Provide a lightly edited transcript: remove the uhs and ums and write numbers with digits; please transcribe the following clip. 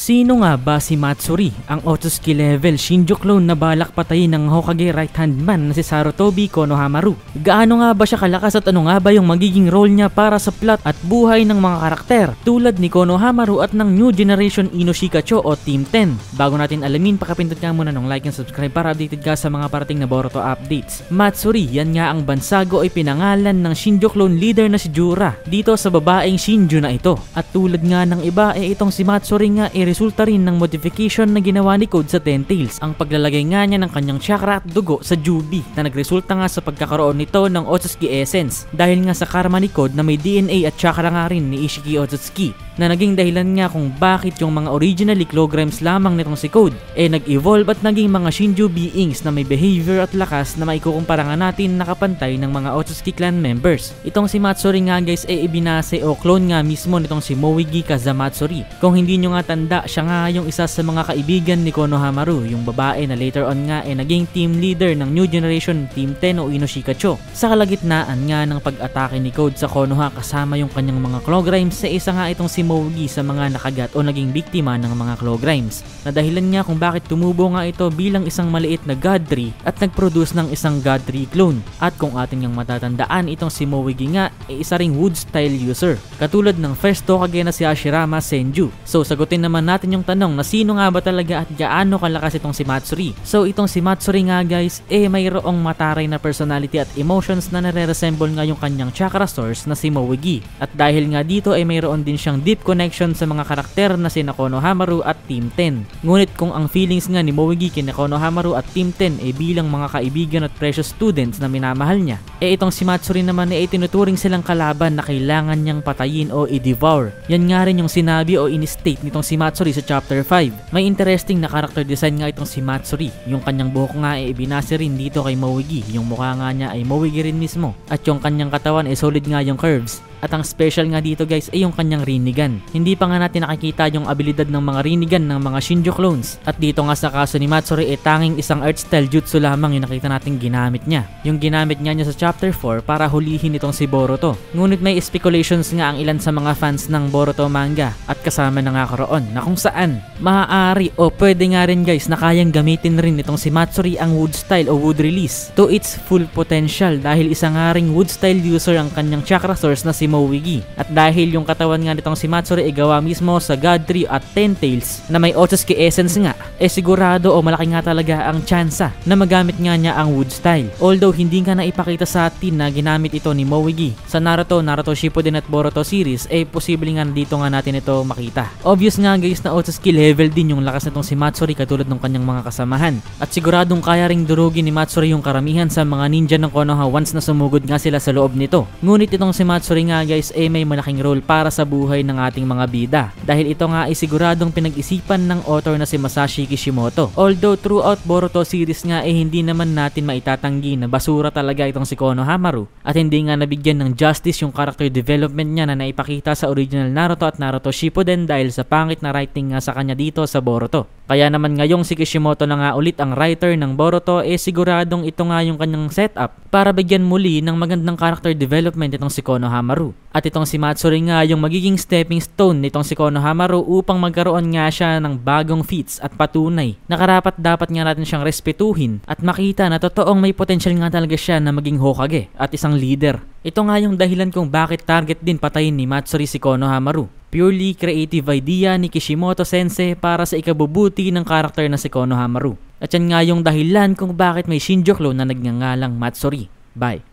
Sino nga ba si Matsuri, ang Otsutsuki level Shinjo clone na balak patayin ng Hokage right-hand man na si Sarutobi Konohamaru? Gaano nga ba siya kalakas at ano nga ba yung magiging role niya para sa plot at buhay ng mga karakter tulad ni Konohamaru at ng New Generation Inoshikacho o Team 10? Bago natin alamin, pakapindot nga muna ng like and subscribe para updated ka sa mga parating na Boruto updates. Matsuri, yan nga ang bansago ay pinangalan ng Shinjo clone leader na si Jura dito sa babaeng Shinjo na ito. At tulad nga ng iba, itong si Matsuri nga resulta rin ng modification na ginawa ni Code sa Ten Tails, ang paglalagay nga niya ng kanyang chakra at dugo sa Jubi na nagresulta nga sa pagkakaroon nito ng Otsutsuki Essence dahil nga sa karma ni Code na may DNA at chakra nga rin ni Ishiki Otsutsuki na naging dahilan nga kung bakit yung mga originally kilograms lamang nitong si Code nag-evolve at naging mga Shinjo beings na may behavior at lakas na maikukumpara nga natin nakapantay ng mga Otsutsuki clan members. Itong si Matsuri nga guys ibinase o clone nga mismo nitong si Moegi Kazamatsuri. Kung hindi nyo nga tanda, siya nga yung isa sa mga kaibigan ni Konohamaru, yung babae na later on nga naging team leader ng New Generation Team 10 o Inoshikacho. Sa kalagitnaan nga ng pag-atake ni Code sa Konoha kasama yung kanyang mga kilograms, isa nga itong si Moegi sa mga nakagat o naging biktima ng mga kilograms. Na dahilan nga kung bakit tumubo nga ito bilang isang maliit na God Tree at nag-produce ng isang God Tree clone. At kung ating yung matatandaan, itong si Moegi nga isa ring wood style user, katulad ng first Hokage na si Hashirama Senju. So sagutin naman natin yung tanong na sino nga ba talaga at gaano kalakas itong si Matsuri. So itong si Matsuri nga guys mayroong mataray na personality at emotions na nare-resemble nga yung kanyang chakra source na si Moegi. At dahil nga dito mayroon din siyang deep connection sa mga karakter na sina Konohamaru at Team 10. Ngunit kung ang feelings nga ni Moegi kina Konohamaru at Team 10 bilang mga kaibigan at precious students na minamahal niya, itong si Matsuri naman tinuturing silang kalaban na kailangan niyang patayin o i-devour. Yan nga rin yung sinabi o in-state nitong si Matsuri sa chapter 5. May interesting na character design nga itong si Matsuri. Yung kanyang buhok nga ibinase rin dito kay Moegi. Yung mukha nga niya ay Moegi rin mismo. At yung kanyang katawan solid nga yung curves. At ang special nga dito guys yung kanyang Rinnegan. Hindi pa nga natin nakikita yung abilidad ng mga Rinnegan ng mga Shinjo clones. At dito nga sa kaso ni Matsuri tanging isang art style jutsu lamang yung nakita natin ginamit niya. Yung ginamit niya sa chapter 4 para hulihin itong si Boruto. Ngunit may speculations nga ang ilan sa mga fans ng Boruto manga at kasama na nga karoon na kung saan maaari o pwede nga rin guys na kayang gamitin rin itong si Matsuri ang wood style o wood release to its full potential dahil isa nga ring wood style user ang kanyang chakra source na si Moegi. At dahil yung katawan nga nitong si Matsuri gawa mismo sa God Tree at Ten Tails na may Otsutsuki Essence nga, sigurado o malaki nga talaga ang tsansa na magamit nga niya ang wood style. Although hindi nga naipakita sa atin na ginamit ito ni Moegi sa Naruto Shippuden at Boruto series, posible nga dito nga natin ito makita. Obvious nga guys na Otsutsuki level din yung lakas nitong si Matsuri katulad ng kanyang mga kasamahan. At siguradong kaya ring durugin ni Matsuri yung karamihan sa mga ninja ng Konoha once na sumugod nga sila sa loob nito. Ngunit itong si Matsuri nga guys may malaking role para sa buhay ng ating mga bida dahil ito nga siguradong pinag-isipan ng author na si Masashi Kishimoto. Although throughout Boruto series nga hindi naman natin maitatanggi na basura talaga itong si Konohamaru at hindi nga nabigyan ng justice yung character development niya na naipakita sa original Naruto at Naruto Shippuden dahil sa pangit na writing nga sa kanya dito sa Boruto. Kaya naman ngayong si Kishimoto na nga ulit ang writer ng Boruto siguradong ito nga yung kanyang setup para bigyan muli ng magandang character development itong si Konohamaru. At itong si Matsuri nga yung magiging stepping stone nitong si Konohamaru upang magkaroon nga siya ng bagong feats at patunay na karapat dapat nga natin siyang respetuhin at makita na totoong may potential nga talaga siya na maging Hokage at isang leader. Ito nga yung dahilan kung bakit target din patayin ni Matsuri si Konohamaru. Purely creative idea ni Kishimoto sensei para sa ikabubuti ng karakter na si Konohamaru. At yan nga yung dahilan kung bakit may Shinjo clone na nagngangalang Matsuri. Bye!